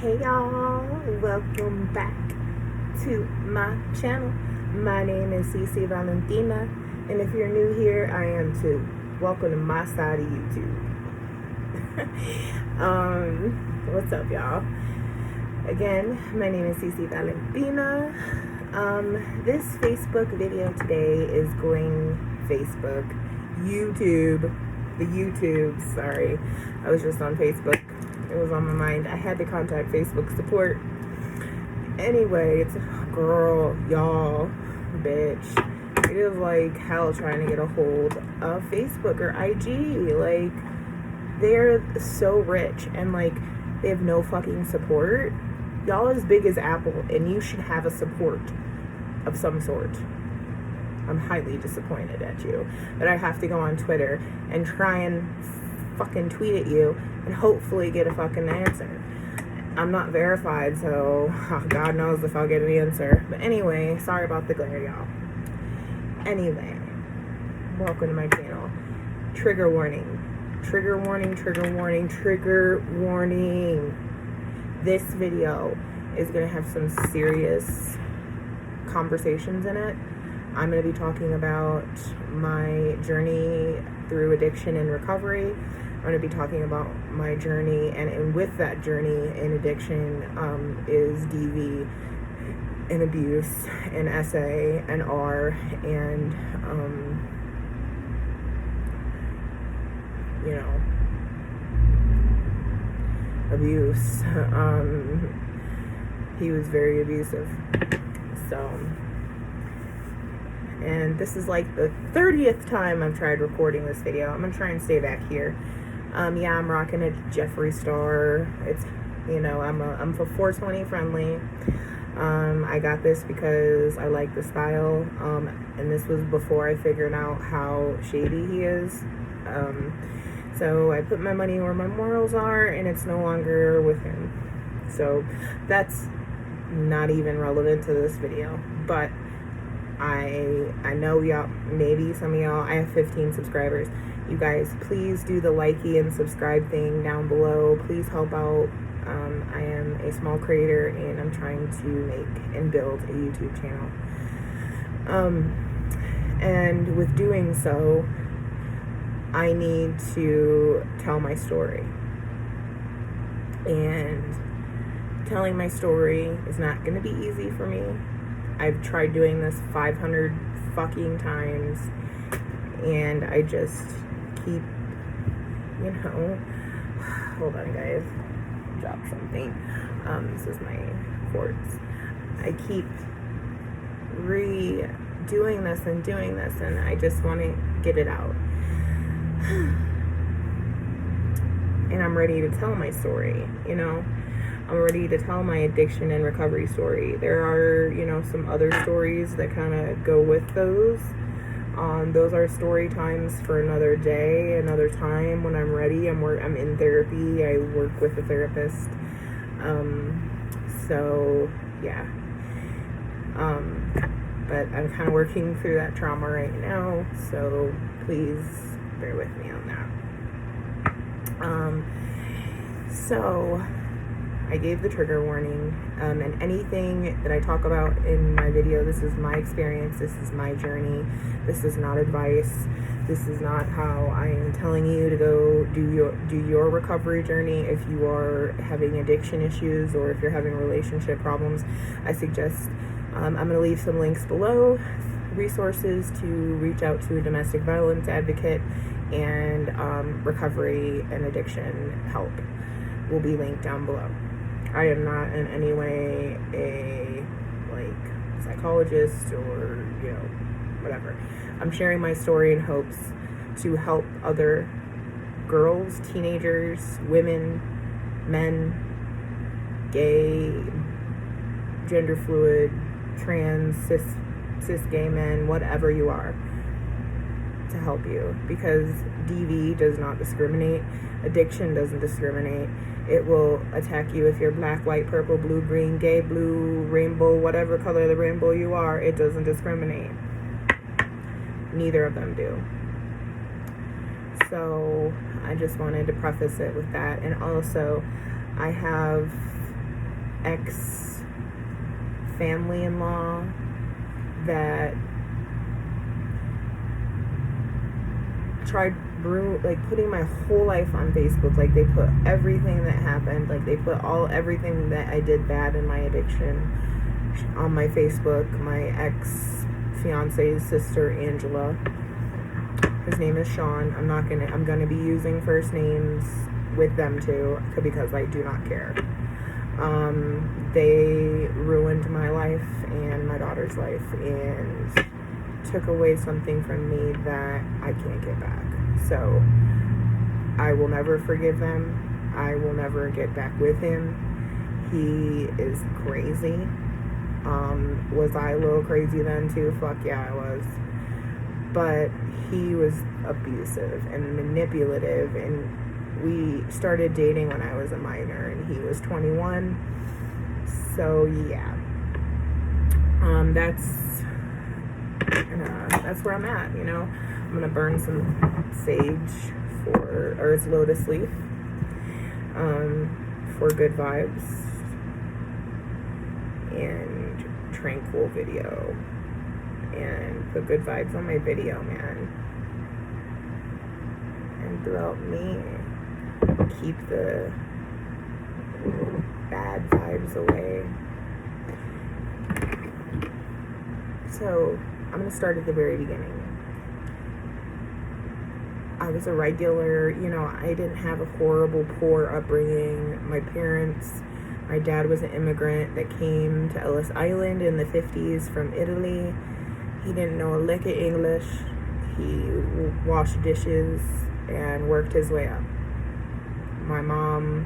Hey y'all, welcome back to my channel. My name is CC Valentina, and if you're new here, I am too. Welcome to my side of YouTube. What's up, y'all? Again, my name is CC Valentina. This Facebook video today is going YouTube, sorry. I was just on Facebook. It was on my mind. I had to contact Facebook support. Anyway, it's girl, y'all, bitch. It is like hell trying to get a hold of Facebook or IG. Like, they're so rich and like they have no fucking support. Y'all as big as Apple, and you should have a support of some sort. I'm highly disappointed at you that I have to go on Twitter and try and fucking tweet at you and hopefully get a fucking answer. I'm not verified, so God knows if I'll get an answer. But anyway, sorry about the glare, y'all. Anyway, welcome to my channel. Trigger warning. Trigger warning, trigger warning, trigger warning. This video is going to have some serious conversations in it. I'm going to be talking about my journey through addiction and recovery. I'm going to be talking about my journey, and with that journey in addiction is DV and abuse and SA and R and, abuse. He was very abusive. So, and this is like the 30th time I've tried recording this video. I'm gonna try and stay back here. Yeah, I'm rocking a Jeffree Star. It's, I'm for 420 friendly. I got this because I like the style, and this was before I figured out how shady he is. So I put my money where my morals are, and it's no longer with him. So that's not even relevant to this video, but I know y'all, maybe some of y'all, I have 15 subscribers. You guys, please do the likey and subscribe thing down below. Please help out. I am a small creator, and I'm trying to make and build a YouTube channel. And with doing so, I need to tell my story. And telling my story is not going to be easy for me. I've tried doing this 500 fucking times, and I just keep, hold on guys, drop something. This is my quartz. I keep redoing this and doing this, and I just want to get it out. And I'm ready to tell my story, I'm ready to tell my addiction and recovery story. There are, some other stories that kind of go with those. Those are story times for another day, another time when I'm ready. I'm in therapy. I work with a therapist. So yeah. But I'm kind of working through that trauma right now. So please bear with me on that. So I gave the trigger warning, and anything that I talk about in my video, this is my experience, this is my journey, this is not advice, this is not how I am telling you to go do your recovery journey. If you are having addiction issues or if you're having relationship problems, I suggest, I'm going to leave some links below, resources to reach out to a domestic violence advocate, and recovery and addiction help will be linked down below. I am not in any way a psychologist or whatever. I'm sharing my story in hopes to help other girls, teenagers, women, men, gay, gender fluid, trans, cis gay men, whatever you are, to help you, because DV does not discriminate. Addiction doesn't discriminate. It will attack you if you're black, white, purple, blue, green, gay, blue, rainbow, whatever color of the rainbow you are. It doesn't discriminate. Neither of them do. So I just wanted to preface it with that. And also, I have ex-family-in-law that tried putting my whole life on Facebook. Like, they put everything that happened, like they put everything that I did bad in my addiction on my Facebook. My ex-fiance's sister, Angela, his name is Sean. I'm gonna be using first names with them too, because I do not care. They ruined my life and my daughter's life and took away something from me that I can't get back. So I will never forgive them. I will never get back with him. He is crazy. Was I a little crazy then too? Fuck yeah, I was. But he was abusive and manipulative, and we started dating when I was a minor and he was 21. So yeah, that's where I'm at. You know, I'm gonna burn some sage or it's lotus leaf for good vibes and tranquil video, and put good vibes on my video, man, and throughout me keep the bad vibes away. So I'm gonna start at the very beginning. I was a regular, I didn't have a horrible, poor upbringing. My dad was an immigrant that came to Ellis Island in the 50s from Italy. He didn't know a lick of English. He washed dishes and worked his way up. My mom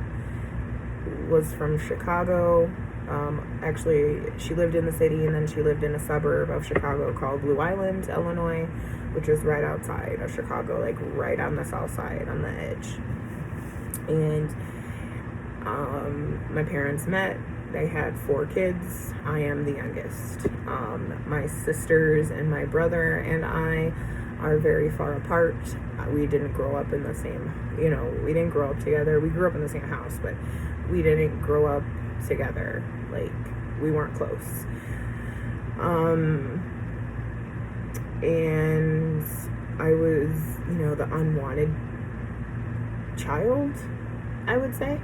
was from Chicago. Actually, she lived in the city, and then she lived in a suburb of Chicago called Blue Island, Illinois, which is right outside of Chicago, like right on the south side, on the edge. And my parents met. They had 4 kids. I am the youngest. My sisters and my brother and I are very far apart. We didn't grow up in the same, we didn't grow up together. We grew up in the same house, but we didn't grow up together. Like, we weren't close. And I was, the unwanted child, I would say.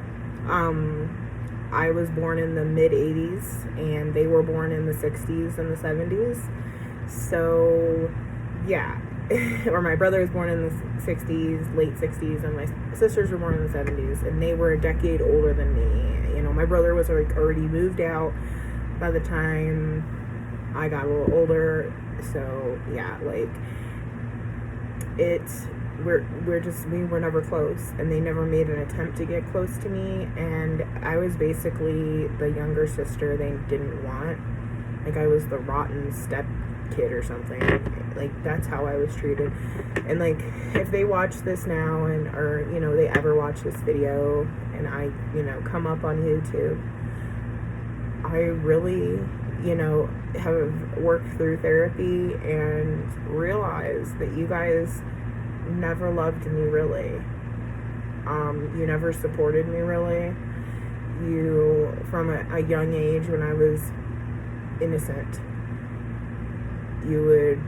I was born in the mid-80s, and they were born in the 60s and the 70s. So, yeah. Or my brother was born in the 60s, late 60s, and my sisters were born in the 70s, and they were a decade older than me. My brother was already moved out by the time I got a little older. So, yeah, we were never close, and they never made an attempt to get close to me, and I was basically the younger sister they didn't want. Like, I was the rotten step kid or something. Like, that's how I was treated. And like, if they watch this now or they ever watch this video and I come up on YouTube, I really have worked through therapy and realized that you guys never loved me, really. You never supported me, really. You, from a young age, when I was innocent, you would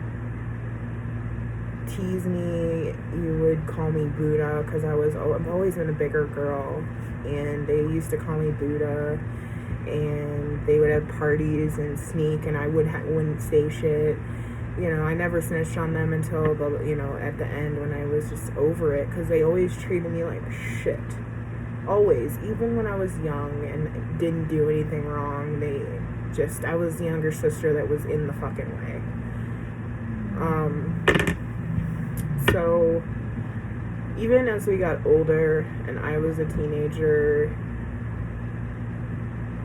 tease me, you would call me Buddha, because I've always been a bigger girl, and they used to call me Buddha, and they would have parties and sneak, and I wouldn't say shit. I never snitched on them until at the end, when I was just over it, because they always treated me like shit. Always. Even when I was young and didn't do anything wrong, I was the younger sister that was in the fucking way. So even as we got older and I was a teenager,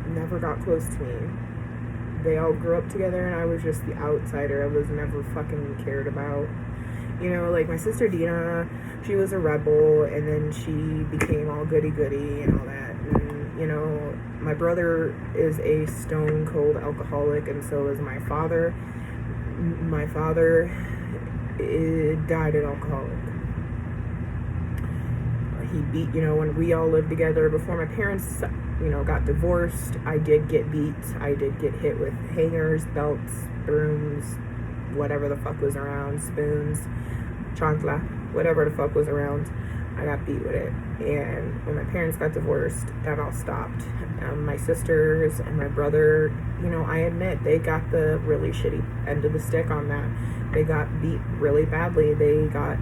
never got close to me. They all grew up together and I was just the outsider. I was never fucking cared about. Like my sister Dina, she was a rebel, and then she became all goody-goody and all that. And, my brother is a stone-cold alcoholic, and so is my father. My father died an alcoholic. He beat, when we all lived together, before my parents got divorced. I did get beat. I did get hit with hangers, belts, brooms, whatever the fuck was around, spoons, chancla, whatever the fuck was around. I got beat with it. And when my parents got divorced, that all stopped. My sisters and my brother, I admit they got the really shitty end of the stick on that. They got beat really badly. They got,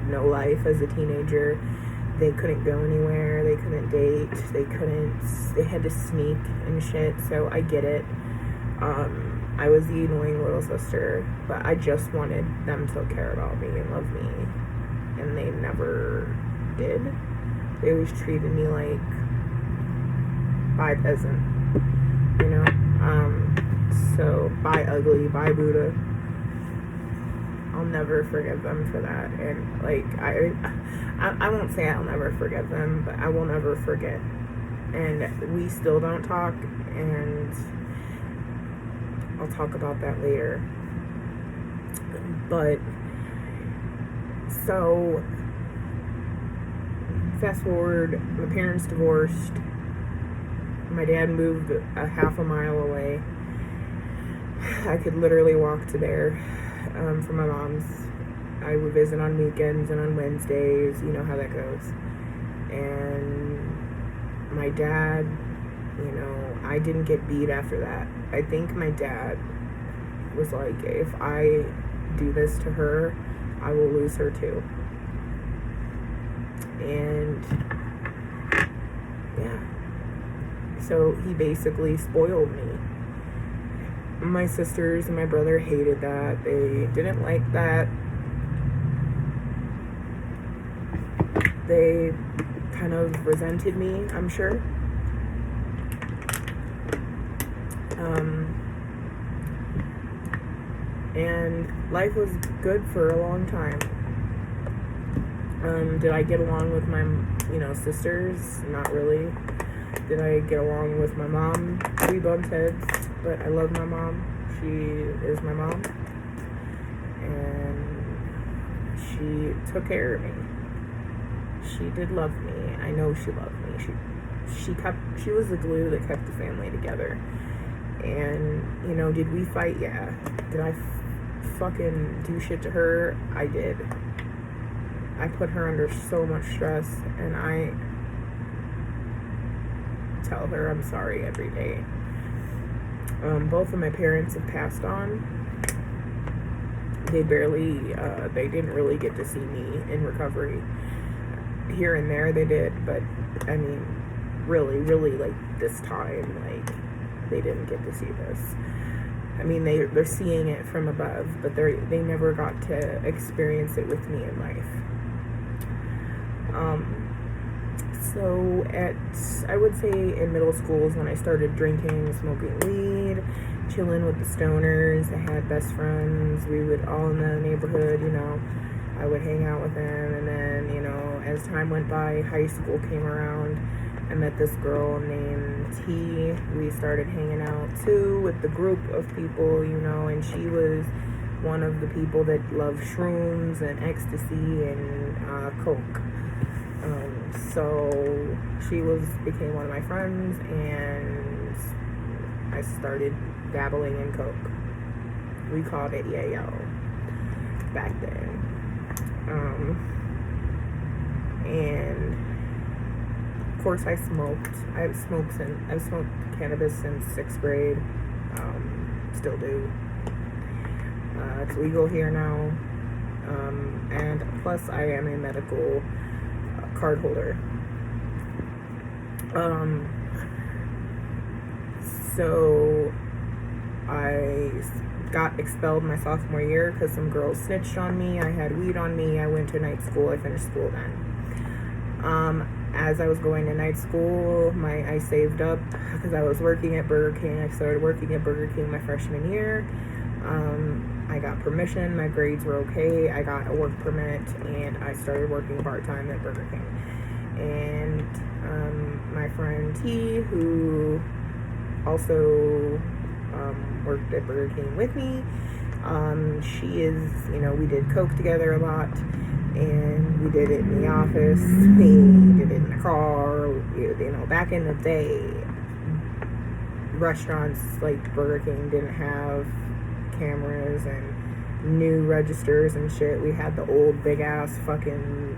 no life as a teenager. They couldn't go anywhere. They couldn't date. They had to sneak and shit. So I get it. I was the annoying little sister, but I just wanted them to care about me and love me. And they never did. They always treated me like, bye peasant, so bye ugly, bye Buddha. I'll never forgive them for that. And I won't say I'll never forgive them, but I will never forget. And we still don't talk, and I'll talk about that later. But so fast forward, my parents divorced. My dad moved a half a mile away. I could literally walk to there from my mom's. I would visit on weekends and on Wednesdays. You know how that goes. And my dad, I didn't get beat after that. I think my dad was like, if I do this to her, I will lose her too. And yeah. So he basically spoiled me. My sisters and my brother hated that. They didn't like that. They kind of resented me, I'm sure. And life was good for a long time. Did I get along with my, sisters? Not really. Did I get along with my mom? We bumped heads, but I love my mom. She is my mom. And she took care of me. She did love me. I know she loved me. She was the glue that kept the family together. And, did we fight? Yeah. Did I fucking do shit to her? I did. I put her under so much stress, and I tell her I'm sorry every day. Both of my parents have passed on. They didn't really get to see me in recovery. Here and there they did, but I mean, really, this time, they didn't get to see this. I mean, they're seeing it from above, but they never got to experience it with me in life. So I would say in middle school is when I started drinking, smoking weed, chilling with the stoners. I had best friends. We would all in the neighborhood, I would hang out with them. And then, as time went by, high school came around. I met this girl named T. We started hanging out too with the group of people, and she was one of the people that loved shrooms and ecstasy and coke. So she became one of my friends, and I started dabbling in coke. We called it yayo back then. And of course I smoked. I've smoked cannabis since 6th grade. Still do. It's legal here now. And plus I am a medical card holder. So I got expelled my sophomore year because some girls snitched on me. I had weed on me. I went to night school. I finished school then. As I was going to night school, I saved up because I was working at Burger King. I started working at Burger King my freshman year. I got permission. My grades were okay. I got a work permit, and I started working part-time at Burger King. And my friend T, who also worked at Burger King with me, she is, we did coke together a lot. And we did it in the office, we did it in the car, back in the day, restaurants like Burger King didn't have cameras and new registers and shit. We had the old big ass fucking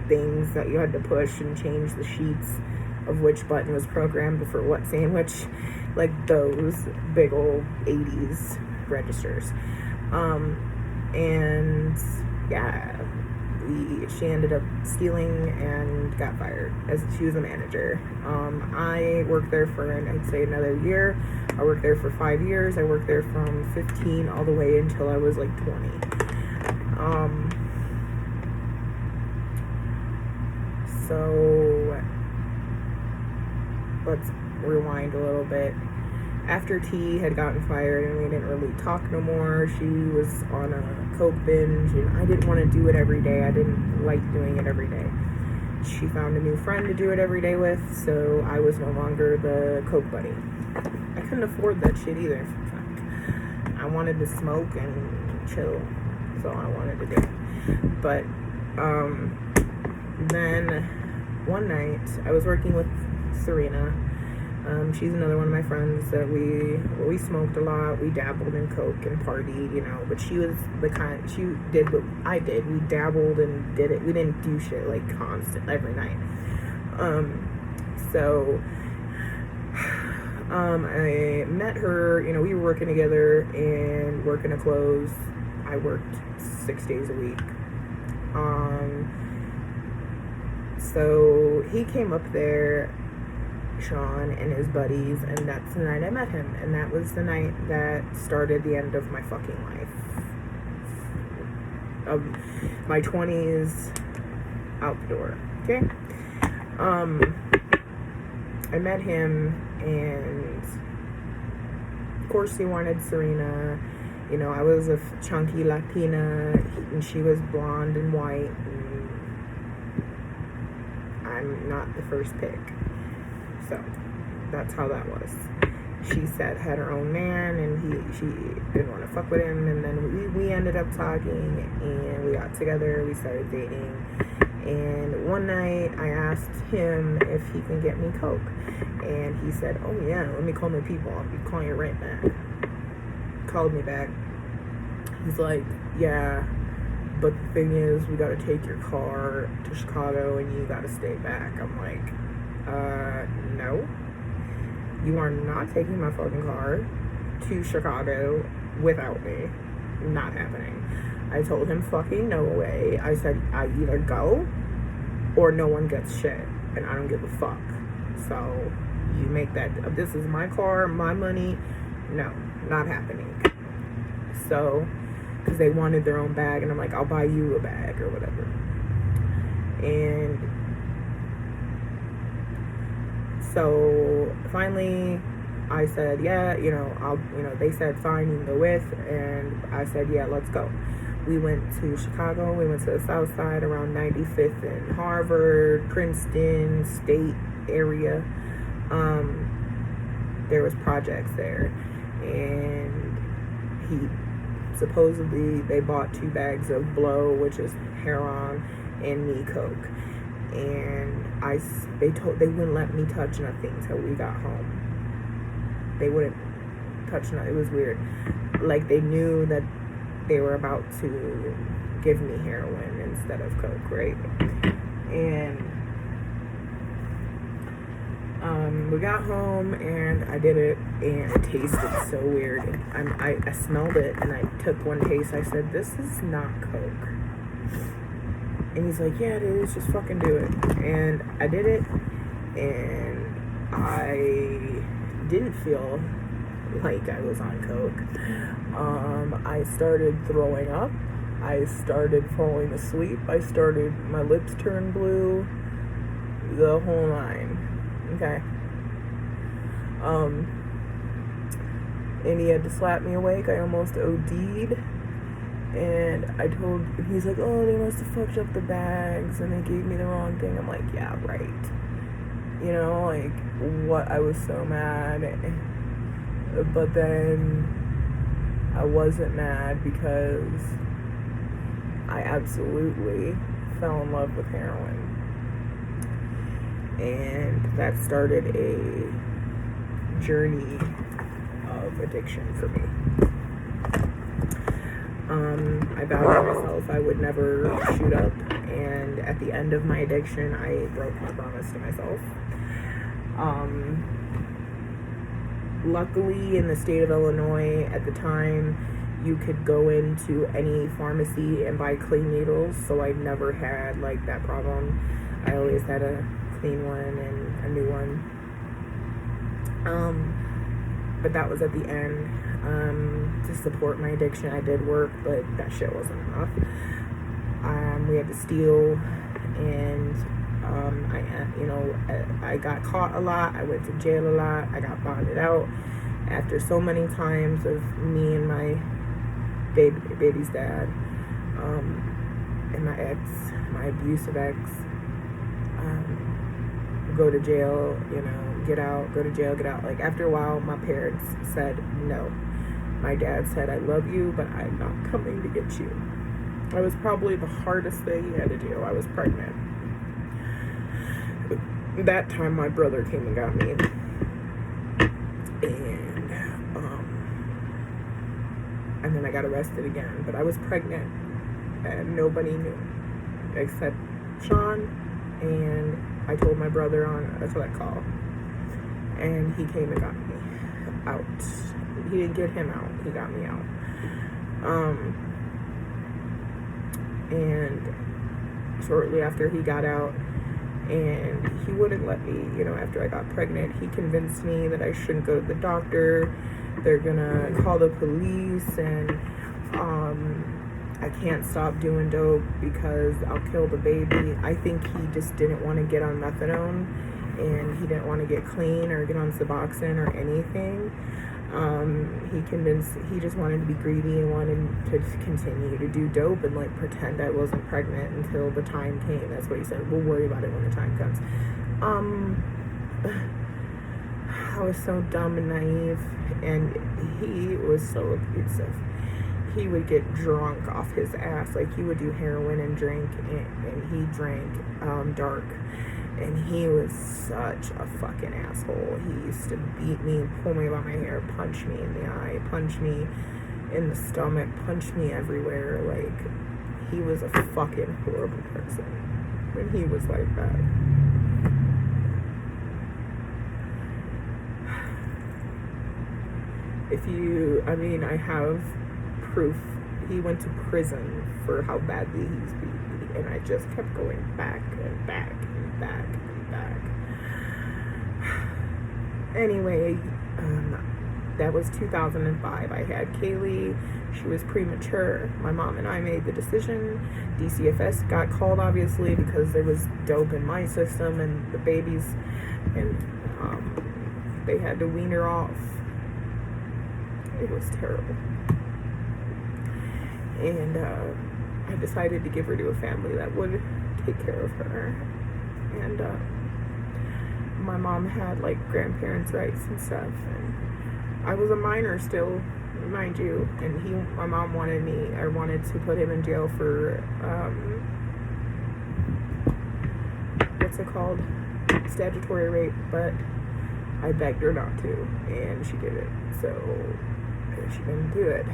things that you had to push and change the sheets of which button was programmed for what sandwich, like those big old 80s registers. And yeah, she ended up stealing and got fired as she was a manager. I worked there for, I'd say, another year. I worked there for 5 years. I worked there from 15 all the way until I was like 20. So let's rewind a little bit. After T had gotten fired and we didn't really talk no more, she was on a coke binge and I didn't want to do it every day. I didn't like doing it every day. She found a new friend to do it every day with, so I was no longer the coke buddy. I couldn't afford that shit either. I wanted to smoke and chill. That's all I wanted to do. But then one night I was working with Serena. She's another one of my friends that we smoked a lot. We dabbled in coke and partied, but she was the kind, she did what I did. We dabbled and did it. We didn't do shit like constant every night. So I met her, we were working together and working to close. I worked 6 days a week. So he came up there, Sean and his buddies, and that's the night I met him, and that was the night that started the end of my fucking life, of my 20s out the door. Okay. I met him, and of course he wanted Serena. I was a chunky Latina and she was blonde and white, and I'm not the first pick. So that's how that was. She had her own man, and she didn't want to fuck with him. And then we ended up talking, and we got together. We started dating. And one night I asked him if he can get me coke, and he said, "Oh yeah, let me call my people. I'll be calling you right back." Called me back. He's like, "Yeah, but the thing is, we gotta take your car to Chicago, and you gotta stay back." I'm like, no, you are not taking my fucking car to Chicago without me. Not happening. I told him fucking no way. I said, I either go or no one gets shit, and I don't give a fuck. So you make that, this is my car, my money. No, not happening. So, because they wanted their own bag, and I'm like, I'll buy you a bag or whatever. And so finally I said, yeah, they said, fine, you can go with, and I said, yeah, let's go. We went to Chicago. We went to the south side around 95th and Harvard, Princeton, State area. There was projects there, and supposedly they bought 2 bags of blow, which is heroin, and me coke. And they wouldn't let me touch nothing till we got home. They wouldn't touch nothing. It was weird. Like, they knew that they were about to give me heroin instead of coke, right? And we got home, and I did it, and it tasted so weird. I smelled it, and I took one taste. I said, this is not coke. And he's like, yeah, it is, just fucking do it. And I did it, and I didn't feel like I was on coke. I started throwing up. I started falling asleep. My lips turned blue. The whole 9. Okay. And he had to slap me awake. I almost OD'd. And he's like, oh, they must have fucked up the bags and they gave me the wrong thing. I'm like, yeah, right. I was so mad. But then I wasn't mad because I absolutely fell in love with heroin. And that started a journey of addiction for me. I vowed to myself I would never shoot up, and at the end of my addiction, I broke my promise to myself. Luckily, in the state of Illinois at the time, you could go into any pharmacy and buy clean needles, so I never had like that problem. I always had a clean one and a new one. But that was at the end. To support my addiction, I did work, but that shit wasn't enough. We had to steal, and I got caught a lot. I went to jail a lot. I got bonded out after so many times of me and my baby's dad, and my ex, my abusive ex, go to jail, get out, go to jail, get out. Like, after a while, my parents said no. My dad said, I love you, but I'm not coming to get you. That was probably the hardest thing he had to do. I was pregnant. That time, my brother came and got me. And then I got arrested again. But I was pregnant, and nobody knew except Sean, and I told my brother on a select call, and he came and got me out. He didn't get him out, he got me out. And shortly after he got out, and he wouldn't let me, after I got pregnant, he convinced me that I shouldn't go to the doctor. They're gonna call the police, and I can't stop doing dope because I'll kill the baby. I think he just didn't want to get on methadone, and he didn't want to get clean or get on Suboxone or anything. He just wanted to be greedy and wanted to continue to do dope and like pretend I wasn't pregnant until the time came. That's what he said. We'll worry about it when the time comes. I was so dumb and naive, and he was so abusive. He would get drunk off his ass. Like, he would do heroin and drink, and he drank dark. And he was such a fucking asshole. He used to beat me, pull me by my hair, punch me in the eye, punch me in the stomach, punch me everywhere. Like, he was a fucking horrible person when he was like that. I have proof. He went to prison for how badly he's beat me, and I just kept going back and back and back and back. Anyway, that was 2005. I had Kaylee. She was premature. My mom and I made the decision. DCFS got called, obviously, because there was dope in my system and the babies, and they had to wean her off. It was terrible. And I decided to give her to a family that would take care of her. And my mom had like grandparents' rights and stuff. And I was a minor still, mind you. And my mom wanted to put him in jail for, what's it called? Statutory rape. But I begged her not to, and she did it. So she didn't do it.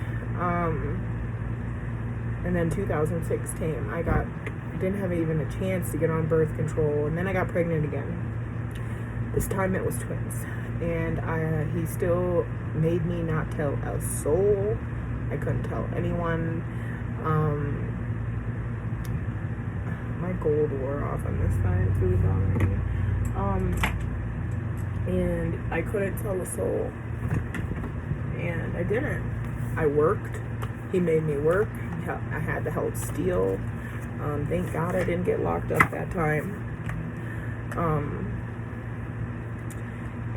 And then 2006 came. I didn't have even a chance to get on birth control, and then I got pregnant again. This time it was twins, and he still made me not tell a soul. I couldn't tell anyone. My gold wore off on this side. It's really bothering me. And I couldn't tell a soul, and I didn't. I worked. He made me work. I had to help steal. Thank God I didn't get locked up that time.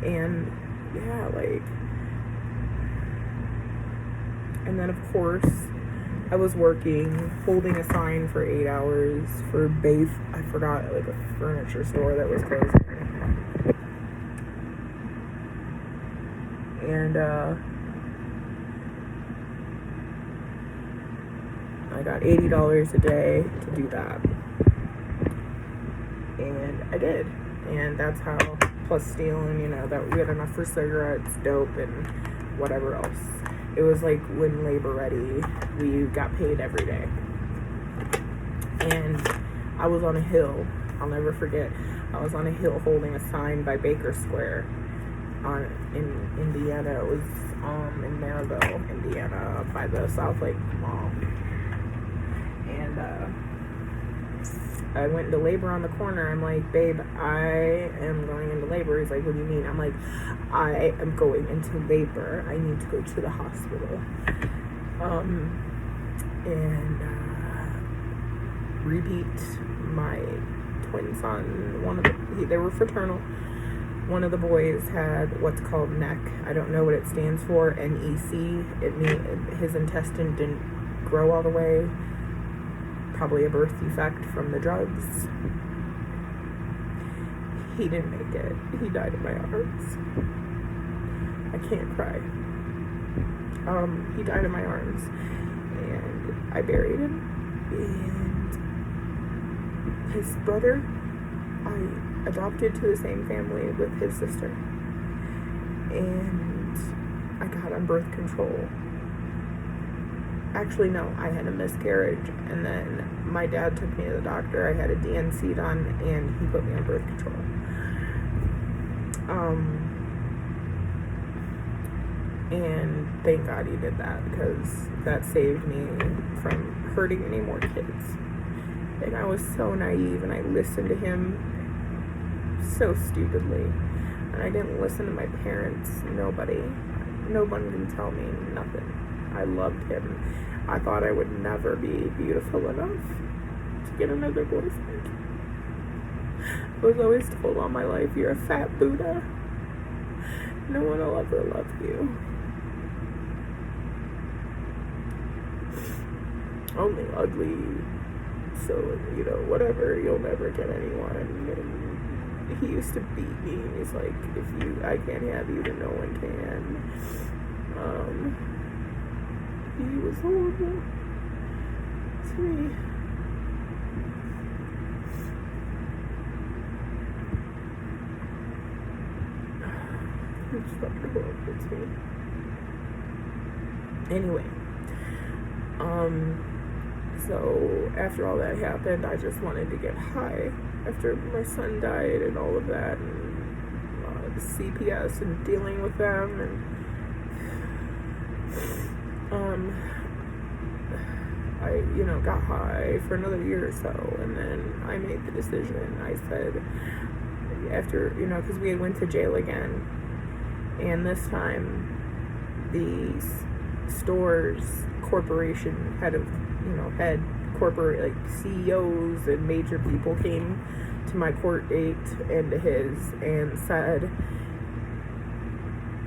And yeah, and then of course I was working, holding a sign for 8 hours for I forgot, like a furniture store that was closing. And I got $80 a day to do that. And I did. And that's how, plus stealing, that we had enough for cigarettes, dope, and whatever else. It was like when labor ready, we got paid every day. And I was on a hill. I'll never forget. I was on a hill holding a sign by Baker Square in Indiana. It was in Maryville, Indiana, by the South Lake Mall. And I went into labor on the corner. I'm like, babe, I am going into labor. He's like, what do you mean? I'm like, I am going into labor. I need to go to the hospital. And repeat, my twin son, they were fraternal. One of the boys had what's called NEC. I don't know what it stands for. NEC. It means his intestine didn't grow all the way. Probably a birth defect from the drugs. He didn't make it. He died in my arms. I can't cry. He died in my arms, and I buried him. And his brother, I adopted to the same family with his sister, and I got on birth control. Actually, no, I had a miscarriage, and then my dad took me to the doctor. I had a DNC done, and he put me on birth control. And thank God he did that, because that saved me from hurting any more kids. And I was so naive, and I listened to him so stupidly. And I didn't listen to my parents, nobody. No one can tell me nothing. I loved him. I thought I would never be beautiful enough to get another boyfriend. I was always told all my life, you're a fat Buddha. No one will ever love you. Only ugly. So, whatever, you'll never get anyone. And he used to beat me. He's like, I can't have you, then no one can. He was horrible to me. He was fucking horrible to me. Anyway, so after all that happened, I just wanted to get high. After my son died and all of that, and the CPS and dealing with them, and I, got high for another year or so, and then I made the decision. I said, after, because we had went to jail again, and this time the store's corporation head corporate, like CEOs and major people came to my court date and to his and said,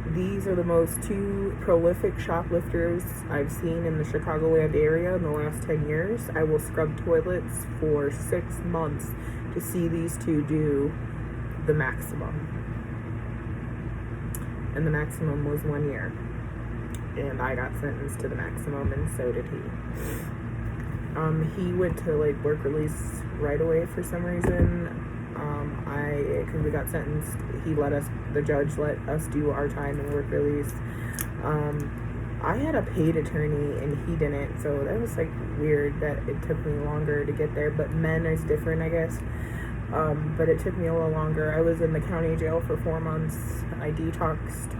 these are the most two prolific shoplifters I've seen in the Chicagoland area in the last 10 years. I will scrub toilets for 6 months to see these two do the maximum. And the maximum was 1 year. And I got sentenced to the maximum, and so did he. He went to work release right away for some reason. Because we got sentenced, the judge let us do our time in work release. I had a paid attorney and he didn't, so that was weird that it took me longer to get there, but men is different, I guess. But it took me a little longer. I was in the county jail for 4 months. I detoxed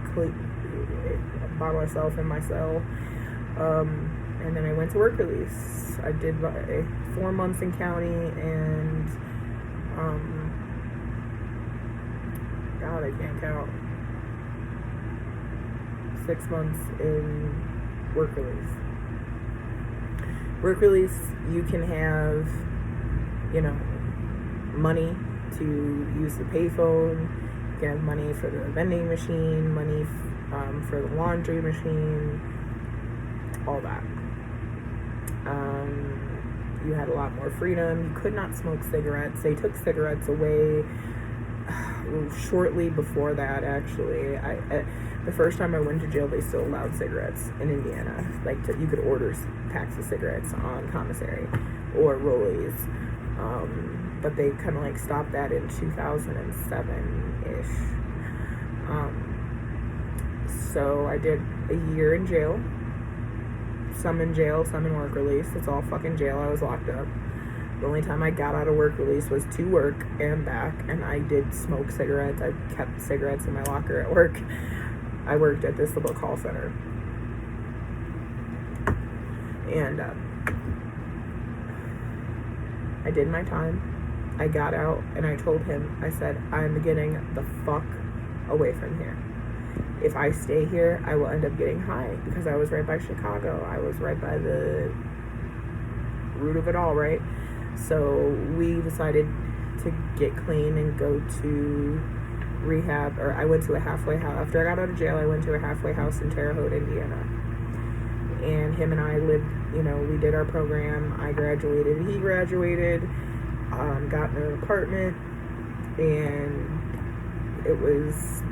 by myself in my cell. And then I went to work release. I did 4 months in county and God, I can't count. 6 months in work release. Work release, you can have, money to use the payphone. You can have money for the vending machine, money for the laundry machine, all that. You had a lot more freedom. You could not smoke cigarettes. They took cigarettes away. shortly before that, actually, the first time I went to jail, they still allowed cigarettes in Indiana. Like, you could order packs of cigarettes on commissary or rollies. But they kind of like stopped that in 2007-ish. So I did a year in jail. Some in jail, some in work release. It's all fucking jail. I was locked up. The only time I got out of work release was to work and back, and I did smoke cigarettes. I kept cigarettes in my locker at work. I worked at this little call center. And I did my time. I got out, and I told him, I said, I'm getting the fuck away from here. If I stay here, I will end up getting high, because I was right by Chicago. I was right by the root of it all, right? So we decided to get clean and go to rehab, or I went to a halfway house. After I got out of jail, I went to a halfway house in Terre Haute, Indiana. And him and I lived, we did our program. I graduated, he graduated, got in an apartment, and it was,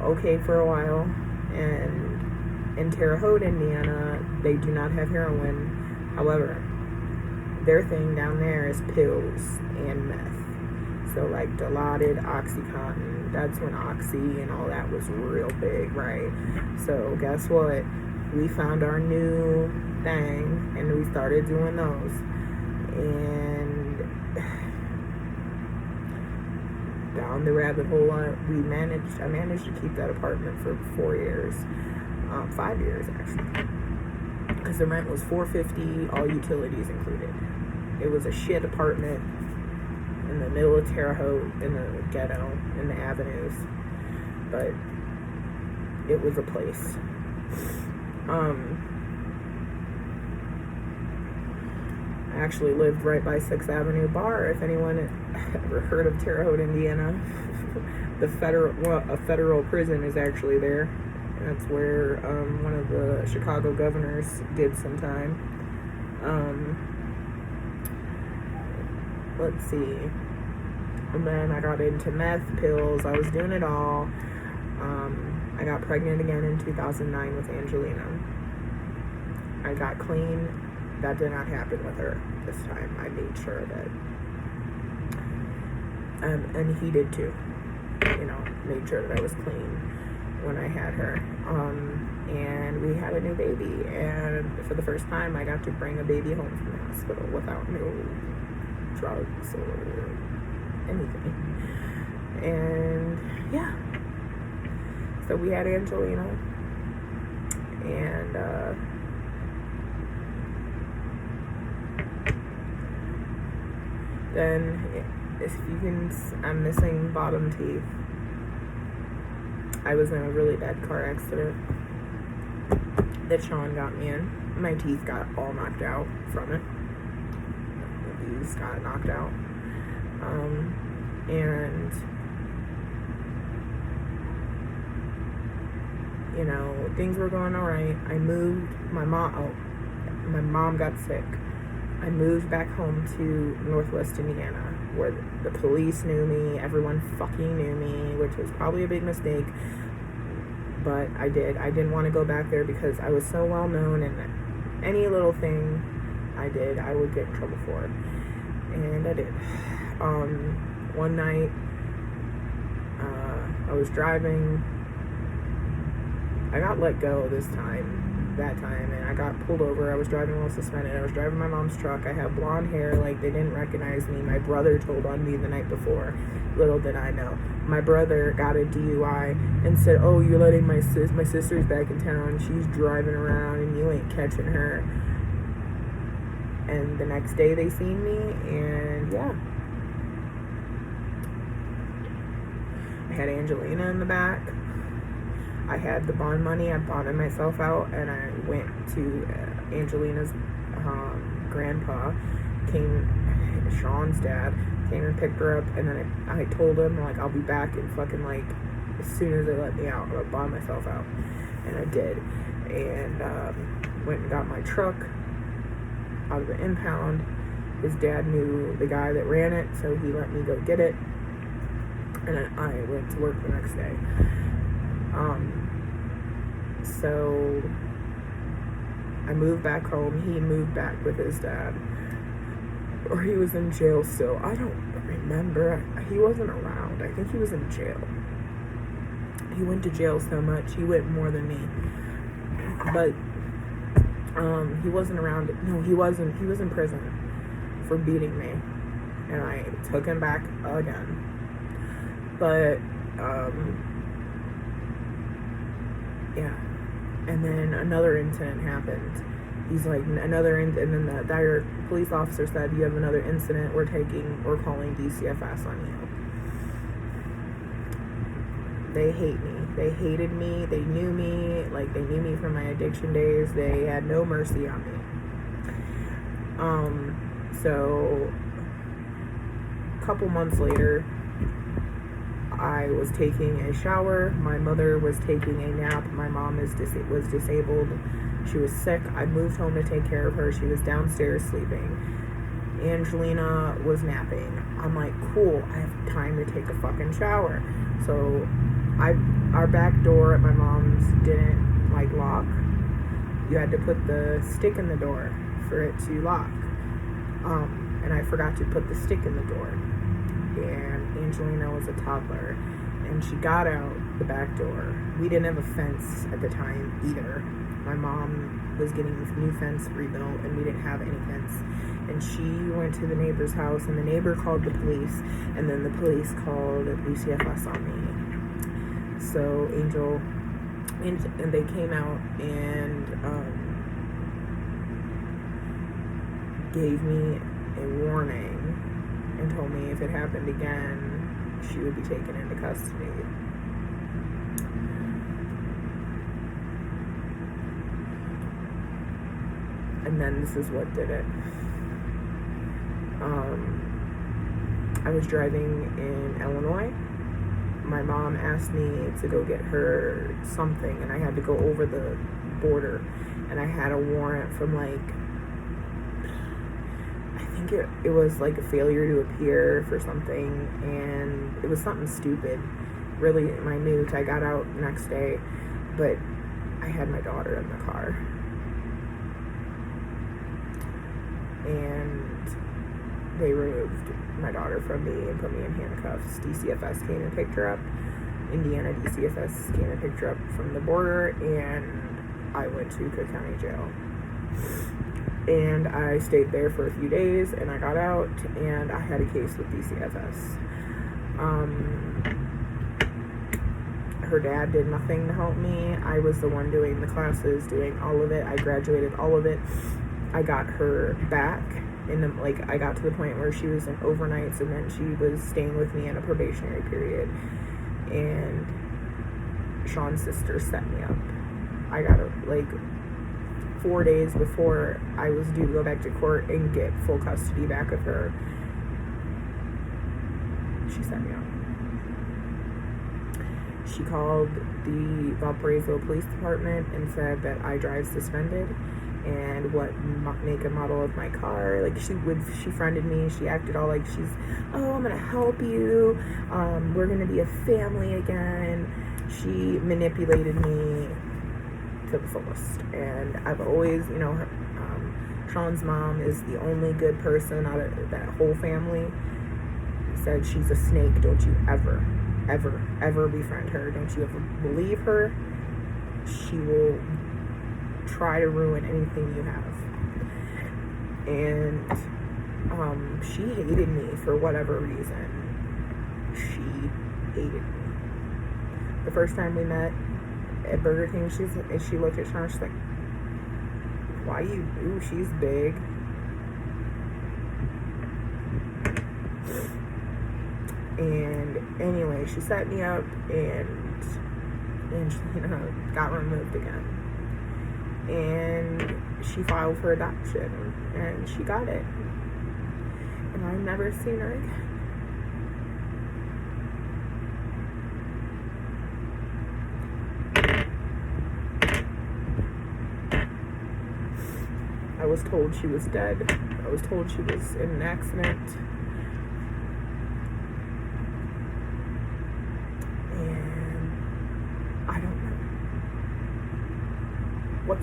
okay for a while. And in Terre Haute, Indiana, they do not have heroin. However, their thing down there is pills and meth. So like Dilaudid, Oxycontin, that's when Oxy and all that was real big, right? So guess what? We found our new thing and we started doing those. And down the rabbit hole, I managed to keep that apartment for 4 years. 5 years actually. Because the rent was $450, all utilities included. It was a shit apartment in the middle of Terre Haute, in the ghetto, in the avenues, but it was a place. I actually lived right by 6th Avenue Bar, if anyone ever heard of Terre Haute, Indiana. A federal prison is actually there. That's where one of the Chicago governors did some time. Let's see. And then I got into meth, pills. I was doing it all. I got pregnant again in 2009 with Angelina. I got clean. That did not happen with her this time. I made sure that. And he did too. Made sure that I was clean when I had her. And we had a new baby. And for the first time, I got to bring a baby home from the hospital without no drugs or anything. And yeah. So we had Angelina. And then I'm missing bottom teeth. I was in a really bad car accident that Sean got me in. My teeth got all knocked out from it. These got knocked out. And things were going alright. I moved. My mom got sick. I moved back home to Northwest Indiana, where the police knew me, everyone fucking knew me, which was probably a big mistake, but I did. I didn't want to go back there because I was so well known, and any little thing I did, I would get in trouble for it, and I did. One night, I was driving. I got let go that time, and I got pulled over. I was driving while suspended. I was driving my mom's truck. I had blonde hair, like they didn't recognize me. My brother told on me the night before. Little did I know. My brother got a DUI and said, "Oh, you're letting my sister's back in town. She's driving around and you ain't catching her." And the next day they seen me, and yeah. I had Angelina in the back. I had the bond money. I bonded myself out, and I went to Angelina's grandpa. Sean's dad came and picked her up, and then I told him, like, I'll be back in fucking, like, as soon as they let me out, I'll bond myself out. And I did. And went and got my truck out of the impound. His dad knew the guy that ran it, so he let me go get it. and I went to work the next day. So I moved back home. He moved back with his dad, or he was in jail still. I don't remember. He wasn't around. I think he was in jail. He went to jail so much. He went more than me. But he wasn't around. No, he wasn't. He was in prison for beating me, and I took him back again. But yeah. And then another incident happened. He's like, and then the dire police officer said, you have another incident, we're calling DCFS on you. They hate me. They hated me. They knew me. Like, they knew me from my addiction days. They had no mercy on me. So a couple months later, I was taking a shower. My mother was taking a nap. My mom was disabled. She was sick. I moved home to take care of her. She was downstairs sleeping. Angelina was napping. I'm like, cool, I have time to take a fucking shower. So our back door at my mom's didn't like lock. You had to put the stick in the door for it to lock. And I forgot to put the stick in the door. And Angelina was a toddler, and she got out the back door. We didn't have a fence at the time either. My mom was getting this new fence rebuilt, and we didn't have any fence. And she went to the neighbor's house, and the neighbor called the police, and then the police called DCFS on me. So and they came out and gave me a warning and told me if it happened again, she would be taken into custody. And then this is what did it. I was driving in Illinois. My mom asked me to go get her something, and I had to go over the border, and I had a warrant from like, I think it was like a failure to appear for something, and it was something stupid, really minute. I got out the next day, but I had my daughter in the car, and they removed my daughter from me and put me in handcuffs. DCFS came and picked her up. Indiana DCFS came and picked her up from the border, and I went to Cook County Jail. And I stayed there for a few days, and I got out, and I had a case with DCFS. Her dad did nothing to help me. I was the one doing the classes, doing all of it. I graduated all of it. I got her back, and I got to the point where she was in overnights, and then she was staying with me in a probationary period. And Sean's sister set me up. I got her 4 days before I was due to go back to court and get full custody back of her. She set me up. She called the Valparaiso Police Department and said that I drive suspended, and what make and model of my car. She friended me. She acted all like she's, I'm gonna help you. We're gonna be a family again. She manipulated me to the fullest, and I've always, Sean's mom is the only good person out of that whole family. Said she's a snake. Don't you ever befriend her. Don't you ever believe her. She will try to ruin anything you have. And she hated me for whatever reason. She hated me. The first time we met at Burger King, she looked at Sean, she's like, why you? Ooh, she's big. And anyway, she set me up, and she got removed again. And she filed for adoption, and she got it. And I've never seen her again. I was told she was dead. I was told she was in an accident.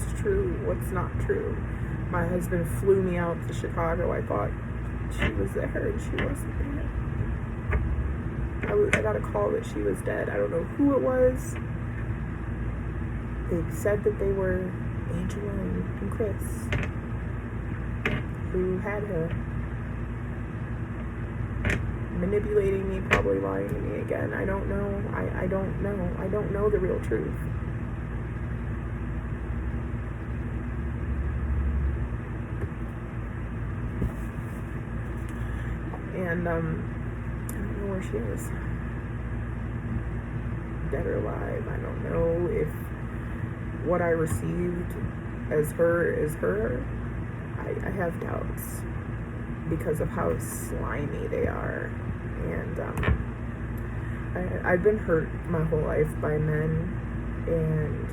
what's true, what's not true. My husband flew me out to Chicago. I thought she was there and she wasn't there. I got a call that she was dead. I don't know who it was. They said that they were Angela and Chris, who had her. Manipulating me, probably lying to me again. I don't know. I don't know. I don't know the real truth. And I don't know where she is. Dead or alive. I don't know if what I received as her is her. I have doubts because of how slimy they are. And I've been hurt my whole life by men, and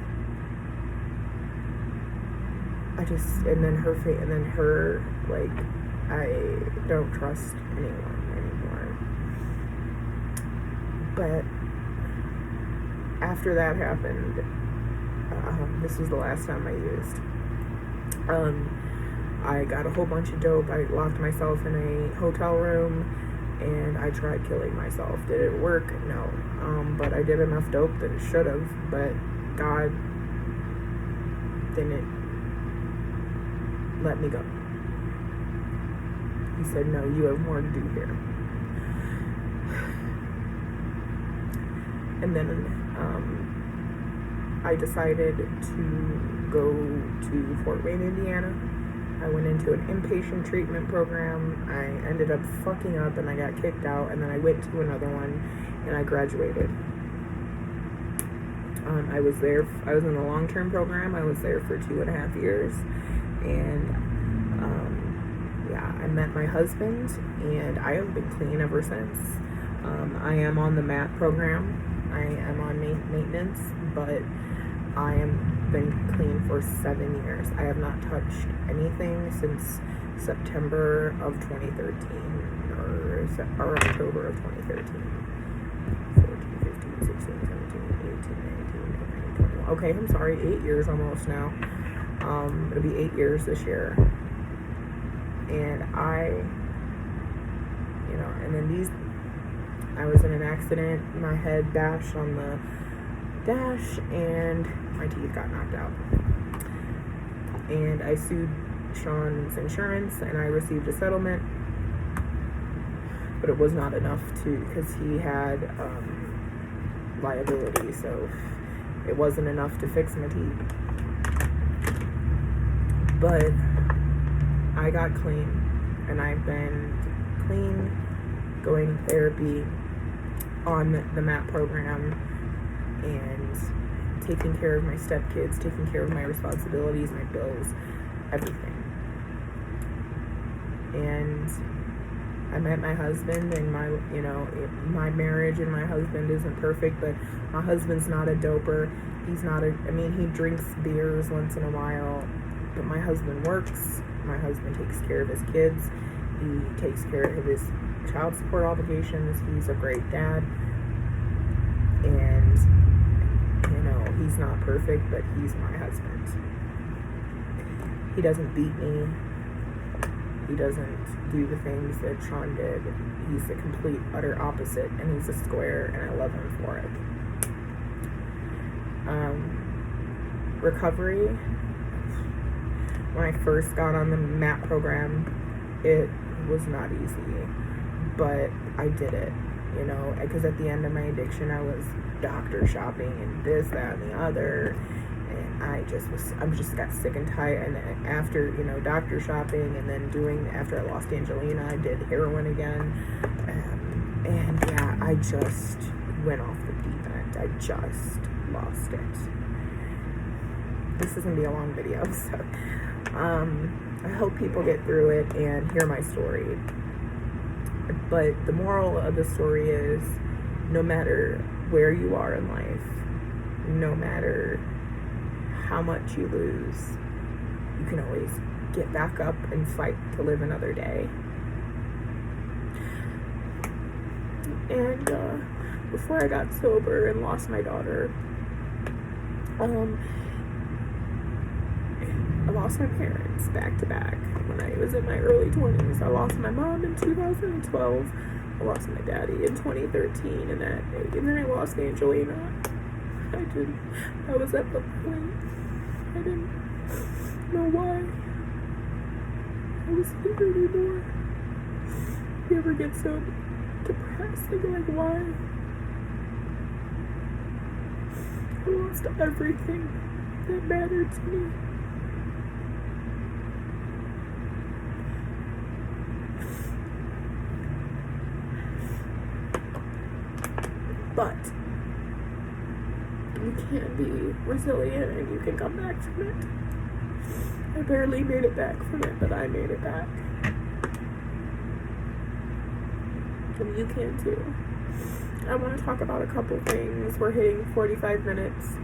and then her, like, I don't trust anyone anymore. But after that happened, this was the last time I used. I got a whole bunch of dope. I locked myself in a hotel room, and I tried killing myself. Did it work? No. But I did enough dope that it should have, but God didn't let me go. He said, no, you have more to do here. And then I decided to go to Fort Wayne, Indiana. I went into an inpatient treatment program. I ended up fucking up and I got kicked out, and then I went to another one and I graduated. I was in a long-term program. I was there for 2.5 years, and I met my husband, and I have been clean ever since. I am on the MAT program. I am on maintenance, but I am been clean for 7 years. I have not touched anything since September of 2013 or October of 2013. 14, 15, 16, 17, 18, 19, 20, 21. Okay, I'm sorry, 8 years almost now. It'll be 8 years this year. And and then I was in an accident, my head bashed on the dash, and my teeth got knocked out. And I sued Sean's insurance, and I received a settlement, but it was not enough because he had liability, so it wasn't enough to fix my teeth. But I got clean, and I've been clean, going to therapy, on the MAT program, and taking care of my stepkids, taking care of my responsibilities, my bills, everything. And I met my husband, and my marriage and my husband isn't perfect, but my husband's not a doper. He drinks beers once in a while, but my husband works. My husband takes care of his kids. He takes care of his child support obligations. He's a great dad. And, he's not perfect, but he's my husband. He doesn't beat me. He doesn't do the things that Sean did. He's the complete, utter opposite, and he's a square, and I love him for it. Recovery. When I first got on the MAT program, it was not easy, but I did it, because at the end of my addiction, I was doctor shopping and this, that, and the other, and I just got sick and tired. And then after, doctor shopping, and then after I lost Angelina, I did heroin again, I just went off the deep end. I just lost it. This is gonna be a long video, so I hope people get through it and hear my story. But the moral of the story is, no matter where you are in life, no matter how much you lose, you can always get back up and fight to live another day. And before I got sober and lost my daughter, lost my parents back to back when I was in my early 20s. I lost my mom in 2012. I lost my daddy in 2013, and then I lost Angelina. I was at the point. I didn't know why I was here anymore. You ever get so depressed and you're like, why? I lost everything that mattered to me. But you can be resilient and you can come back from it. I barely made it back from it, but I made it back. And you can too. I want to talk about a couple things. We're hitting 45 minutes,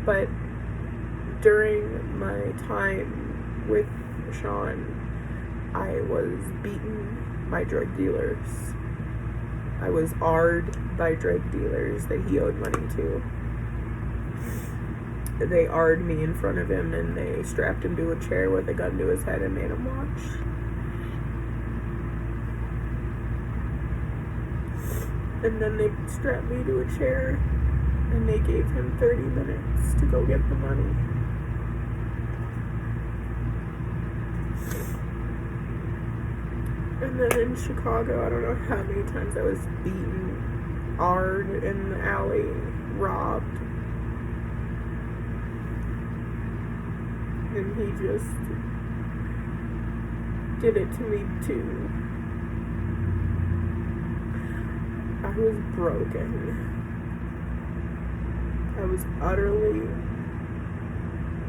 but during my time with Sean, I was beaten by drug dealers. I was AR'd by drug dealers that he owed money to. They AR'd me in front of him and they strapped him to a chair with a gun to his head and made him watch. And then they strapped me to a chair and they gave him 30 minutes to go get the money. And then in Chicago, I don't know how many times I was beaten, AR'd in the alley, robbed. And he just did it to me too. I was broken. I was utterly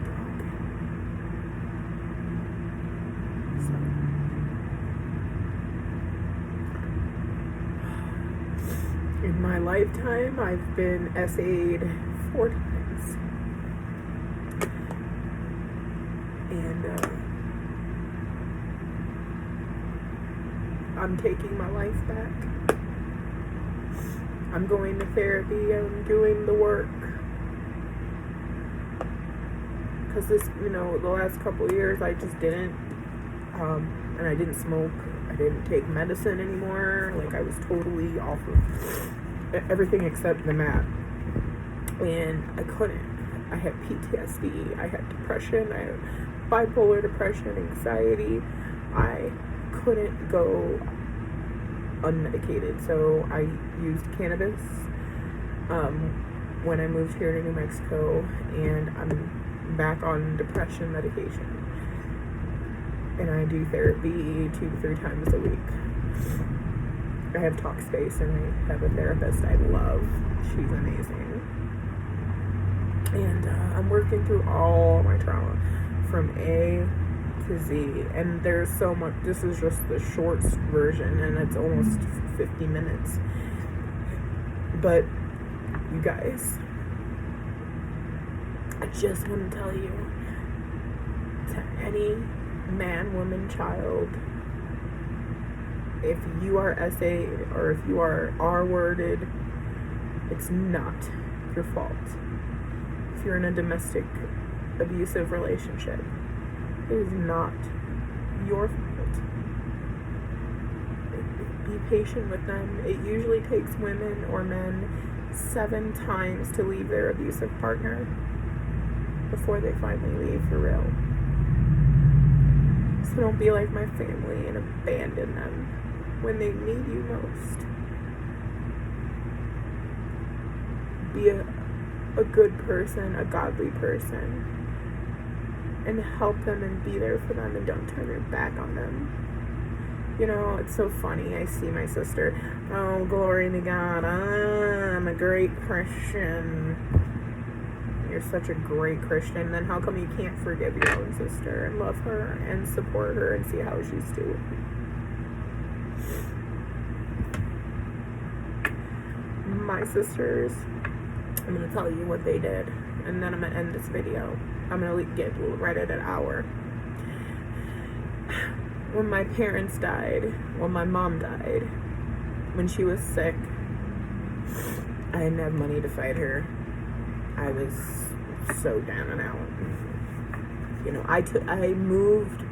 broken. In my lifetime, I've been SA'd 4 times. And I'm taking my life back. I'm going to therapy. I'm doing the work. Because this, the last couple of years, I just didn't. And I didn't smoke. I didn't take medicine anymore. Like, I was totally off of everything except the map. And I couldn't. I had PTSD. I had depression. I had bipolar depression, anxiety. I couldn't go unmedicated. So I used cannabis when I moved here to New Mexico. And I'm back on depression medication. And I do therapy 2 to 3 times a week. I have talk space and I have a therapist I love. She's amazing. And I'm working through all my trauma from A to Z. And there's so much. This is just the short version and it's almost 50 minutes. But you guys, I just want to tell you, to any man, woman, child, if you are SA'd or if you are R-worded, it's not your fault. If you're in a domestic abusive relationship, it is not your fault. Be patient with them. It usually takes women or men 7 times to leave their abusive partner before they finally leave for real. So don't be like my family and abandon them when they need you most. Be a good person, a godly person, and help them and be there for them and don't turn your back on them. It's so funny. I see my sister, oh, glory to God, I'm a great Christian. You're such a great Christian, then how come you can't forgive your own sister and love her and support her and see how she's doing? My sisters, I'm going to tell you what they did, and then I'm going to end this video. I'm going to get right at an hour. When my parents died, when my mom died, when she was sick, I didn't have money to fight her. I was so down and out. You know, I moved.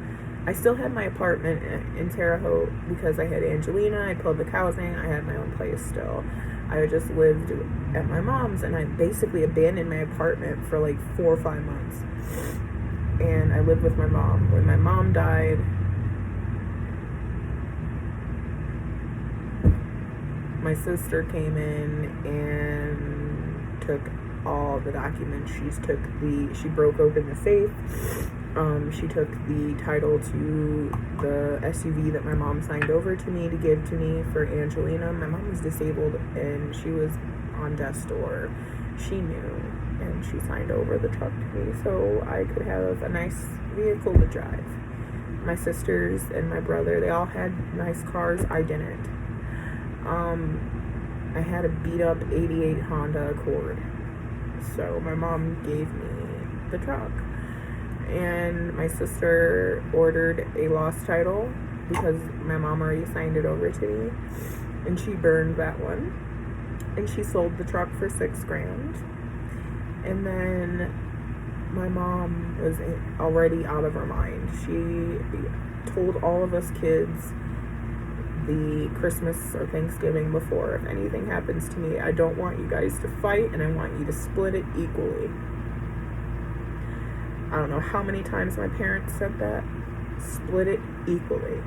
I still had my apartment in Terre Haute because I had Angelina, I had public housing, I had my own place still. I had just lived at my mom's, and I basically abandoned my apartment for like 4 or 5 months. And I lived with my mom. When my mom died, my sister came in and took all the documents. She broke open the safe. She took the title to the SUV that my mom signed over to me to give to me for Angelina. My mom was disabled and she was on death's door. She knew, and she signed over the truck to me so I could have a nice vehicle to drive. My sisters and my brother, they all had nice cars. I didn't. I had a beat up 88 Honda Accord. So my mom gave me the truck. And my sister ordered a lost title because my mom already signed it over to me. And she burned that one. And she sold the truck for $6,000. And then my mom was already out of her mind. She told all of us kids the Christmas or Thanksgiving before, if anything happens to me, I don't want you guys to fight, and I want you to split it equally. I don't know how many times my parents said that. Split it equally.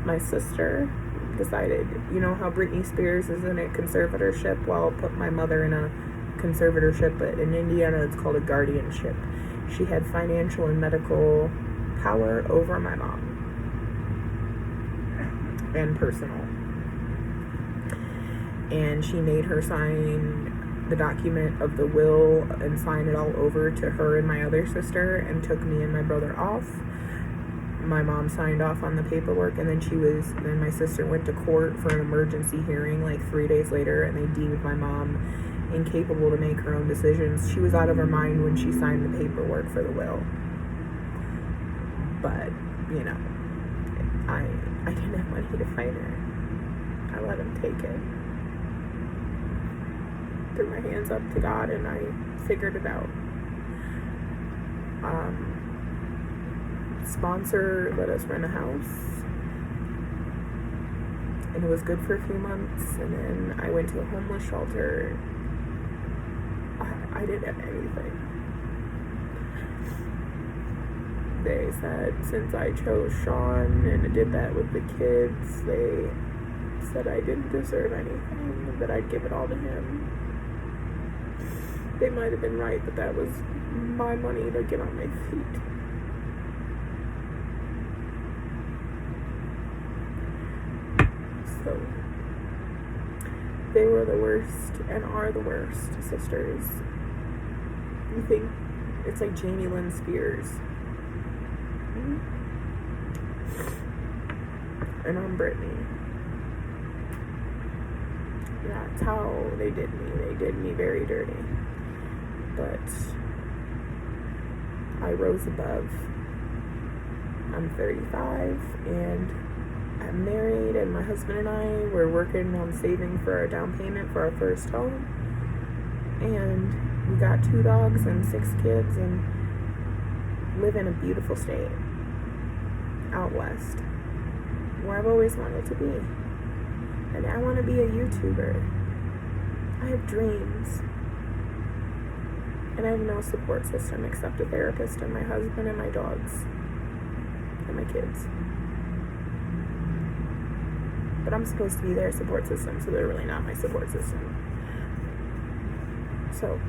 My sister decided, you know how Britney Spears is in a conservatorship? Well, I'll put my mother in a conservatorship, but in Indiana it's called a guardianship. She had financial and medical power over my mom. And personal. And she made her sign the document of the will and sign it all over to her and my other sister, and took me and my brother off. My mom signed off on the paperwork, and then my sister went to court for an emergency hearing like 3 days later, and they deemed my mom incapable to make her own decisions. She was out of her mind when she signed the paperwork for the will. But, you know, I didn't have money to fight her. I let him take it. Threw my hands up to God, and I figured it out. Sponsor let us rent a house, and it was good for a few months, and then I went to a homeless shelter. I didn't have anything. They said since I chose Sean and did that with the kids, they said I didn't deserve anything, that I'd give it all to him. They might have been right, but that was my money to get on my feet. So, they were the worst and are the worst sisters. You think it's like Jamie Lynn Spears. And I'm Brittany. That's how they did me. They did me very dirty. But I rose above. I'm 35 and I'm married, and my husband and I were working on saving for our down payment for our first home. And we got 2 dogs and 6 kids and live in a beautiful state out west, where I've always wanted to be. And I want to be a YouTuber. I have dreams. And I have no support system except a therapist and my husband and my dogs and my kids. But I'm supposed to be their support system, so they're really not my support system. So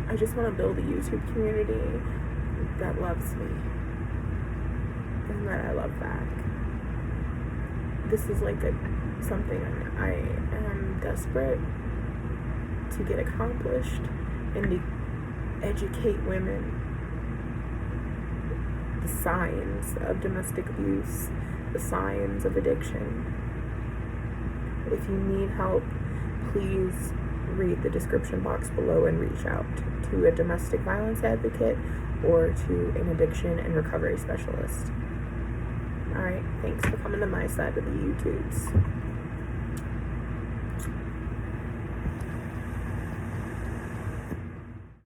I just want to build a YouTube community that loves me and that I love back. This is like something I am desperate to get accomplished, and to educate women the signs of domestic abuse, the signs of addiction. If you need help, please read the description box below and reach out to a domestic violence advocate or to an addiction and recovery specialist. Alright, thanks for coming to my side of the YouTubes.